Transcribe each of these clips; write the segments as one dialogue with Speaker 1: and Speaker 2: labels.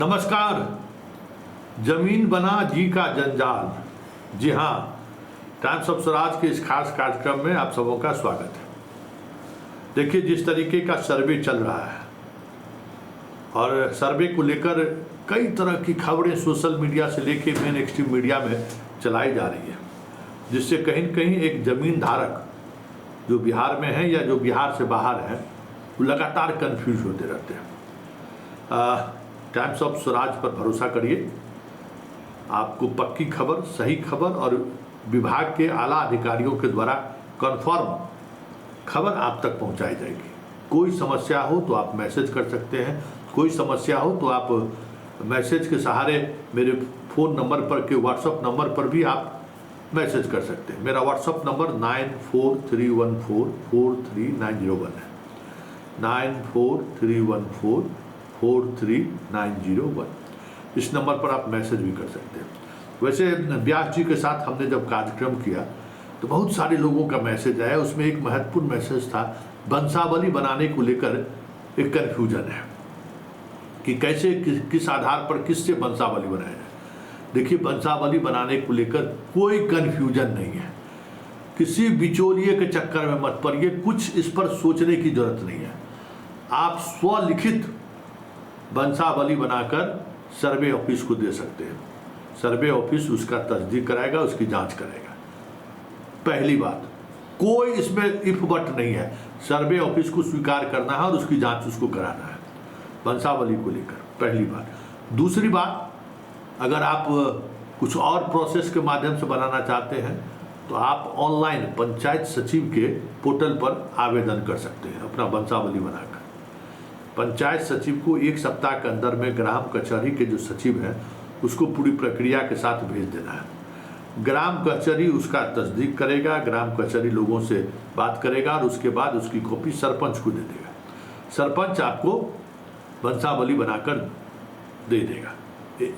Speaker 1: नमस्कार। जमीन बना जी का जंजाल। जी हाँ, टाइम्स ऑफ स्वराज के इस खास कार्यक्रम में आप सबों का स्वागत है। देखिए, जिस तरीके का सर्वे चल रहा है और सर्वे को लेकर कई तरह की खबरें सोशल मीडिया से लेके मेन स्ट्रीम मीडिया में चलाई जा रही है, जिससे कहीं न कहीं एक जमीन धारक जो बिहार में है या जो बिहार से बाहर है वो लगातार कंफ्यूज होते रहते हैं। टाइम्स ऑफ स्वराज पर भरोसा करिए, आपको पक्की खबर, सही खबर और विभाग के आला अधिकारियों के द्वारा कन्फर्म खबर आप तक पहुंचाई जाएगी। कोई समस्या हो तो आप मैसेज कर सकते हैं, कोई समस्या हो तो आप मैसेज के सहारे मेरे फ़ोन नंबर पर के व्हाट्सअप नंबर पर भी आप मैसेज कर सकते हैं। मेरा व्हाट्सअप नंबर 9431443901 है, 9431443901। इस नंबर पर आप मैसेज भी कर सकते हैं। वैसे व्यास जी के साथ हमने जब कार्यक्रम किया तो बहुत सारे लोगों का मैसेज आया। उसमें एक महत्वपूर्ण मैसेज था, वंशावली बनाने को लेकर एक कन्फ्यूजन है कि कैसे किस आधार पर किससे वंशावली बनाया जाए। देखिए, वंशावली बनाने को लेकर कोई कन्फ्यूजन नहीं है। किसी बिचौलिए के चक्कर में मत पड़िए, कुछ इस पर सोचने की जरूरत नहीं है। आप स्वलिखित वंशावली बनाकर सर्वे ऑफिस को दे सकते हैं। सर्वे ऑफिस उसका तस्दीक कराएगा, उसकी जांच करेगा। पहली बात, कोई इसमें इफ बट नहीं है। सर्वे ऑफिस को स्वीकार करना है और उसकी जांच उसको कराना है वंशावली को लेकर, पहली बात। दूसरी बात, अगर आप कुछ और प्रोसेस के माध्यम से बनाना चाहते हैं तो आप ऑनलाइन पंचायत सचिव के पोर्टल पर आवेदन कर सकते हैं अपना वंशावली बनाकर। पंचायत सचिव को 1 सप्ताह के अंदर में ग्राम कचहरी के जो सचिव हैं उसको पूरी प्रक्रिया के साथ भेज देना है। ग्राम कचहरी उसका तस्दीक करेगा, ग्राम कचहरी लोगों से बात करेगा और उसके बाद उसकी कॉपी सरपंच को दे देगा। सरपंच आपको वंशावली बनाकर दे देगा।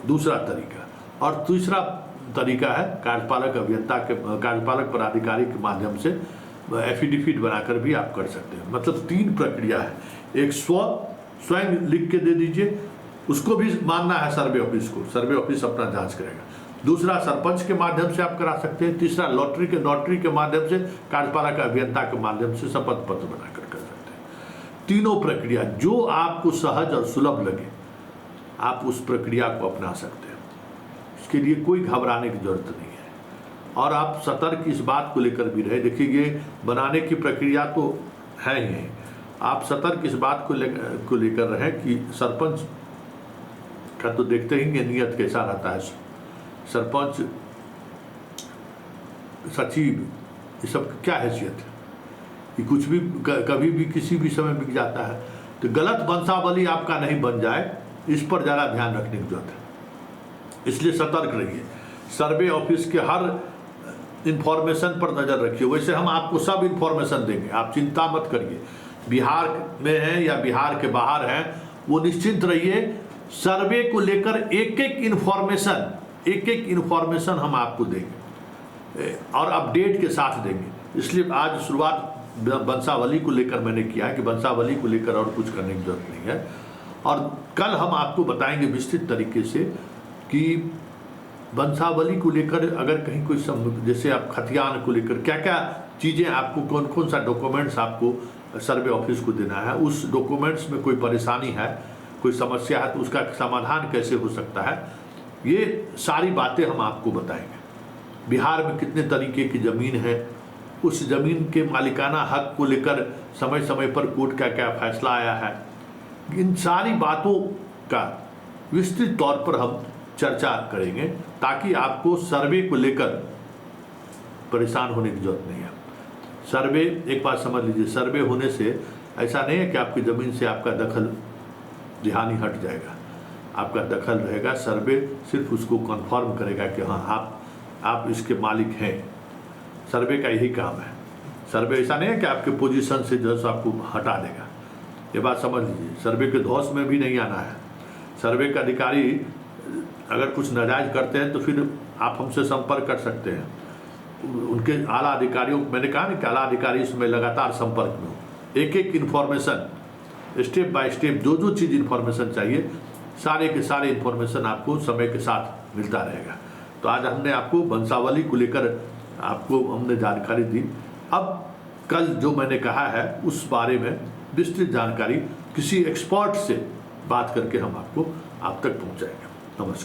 Speaker 1: दूसरा तरीका। और तीसरा तरीका है कार्यपालक अभियंता के, कार्यपालक पदाधिकारी के माध्यम से एफिडेविट बनाकर भी आप कर सकते हैं। मतलब 3 प्रक्रिया है। एक स्वयं लिख के दे दीजिए, उसको भी मानना है सर्वे ऑफिस को, सर्वे ऑफिस अपना जांच करेगा। दूसरा, सरपंच के माध्यम से आप करा सकते हैं। तीसरा, नोटरी के माध्यम से, कार्यपालक अभियंता के माध्यम से शपथ पत्र बनाकर कर सकते हैं। तीनों प्रक्रिया जो आपको सहज और सुलभ लगे आप उस प्रक्रिया को अपना सकते हैं। इसके लिए कोई घबराने की जरूरत नहीं है और आप सतर्क इस बात को लेकर भी रहे। देखिए, ये बनाने की प्रक्रिया तो है ही, आप सतर्क इस बात को लेकर रहें कि सरपंच का तो देखते ही नियत कैसा रहता है। सरपंच, सचिव, ये सब क्या हैसियत है कि कुछ भी कभी भी किसी भी समय बिक जाता है। तो गलत वंशावली आपका नहीं बन जाए, इस पर ज़्यादा ध्यान रखने की जरूरत है। इसलिए सतर्क रहिए, सर्वे ऑफिस के हर इंफॉर्मेशन पर नज़र रखिए। वैसे हम आपको सब इंफॉर्मेशन देंगे, आप चिंता मत करिए। बिहार में हैं या बिहार के बाहर हैं, वो निश्चिंत रहिए। सर्वे को लेकर एक एक इन्फॉर्मेशन हम आपको देंगे और अपडेट के साथ देंगे। इसलिए आज शुरुआत वंशावली को लेकर मैंने किया है कि वंशावली को लेकर और कुछ करने की जरूरत नहीं है। और कल हम आपको बताएंगे विस्तृत तरीके से कि वंशावली को लेकर अगर कहीं कोई जैसे आप खतियान को लेकर क्या क्या चीज़ें आपको, कौन कौन सा डॉक्यूमेंट्स आपको सर्वे ऑफिस को देना है, उस डॉक्यूमेंट्स में कोई परेशानी है, कोई समस्या है तो उसका समाधान कैसे हो सकता है, ये सारी बातें हम आपको बताएंगे। बिहार में कितने तरीके की ज़मीन है, उस ज़मीन के मालिकाना हक को लेकर समय समय पर कोर्ट का क्या फैसला आया है, इन सारी बातों का विस्तृत तौर पर हम चर्चा करेंगे ताकि आपको सर्वे को लेकर परेशान होने की जरूरत नहीं है। सर्वे, एक बात समझ लीजिए, सर्वे होने से ऐसा नहीं है कि आपकी ज़मीन से आपका दखल दिहानी हट जाएगा। आपका दखल रहेगा। सर्वे सिर्फ उसको कन्फर्म करेगा कि हाँ आप इसके मालिक हैं। सर्वे का यही काम है। सर्वे ऐसा नहीं है कि आपके पोजीशन से जो है आपको हटा देगा। ये बात समझ लीजिए, सर्वे के धौस में भी नहीं आना है। सर्वे का अधिकारी अगर कुछ नाजायज करते हैं तो फिर आप हमसे संपर्क कर सकते हैं। उनके आला अधिकारियों, मैंने कहा ना कि आला अधिकारी इसमें लगातार संपर्क में हो। एक एक इन्फॉर्मेशन स्टेप बाय स्टेप जो जो चीज़ इन्फॉर्मेशन चाहिए सारे के सारे इन्फॉर्मेशन आपको समय के साथ मिलता रहेगा। तो आज हमने आपको वंशावली को लेकर आपको हमने जानकारी दी। अब कल जो मैंने कहा है उस बारे में विस्तृत जानकारी किसी एक्सपर्ट से बात करके हम आप तक पहुंचाएंगे। नमस्कार।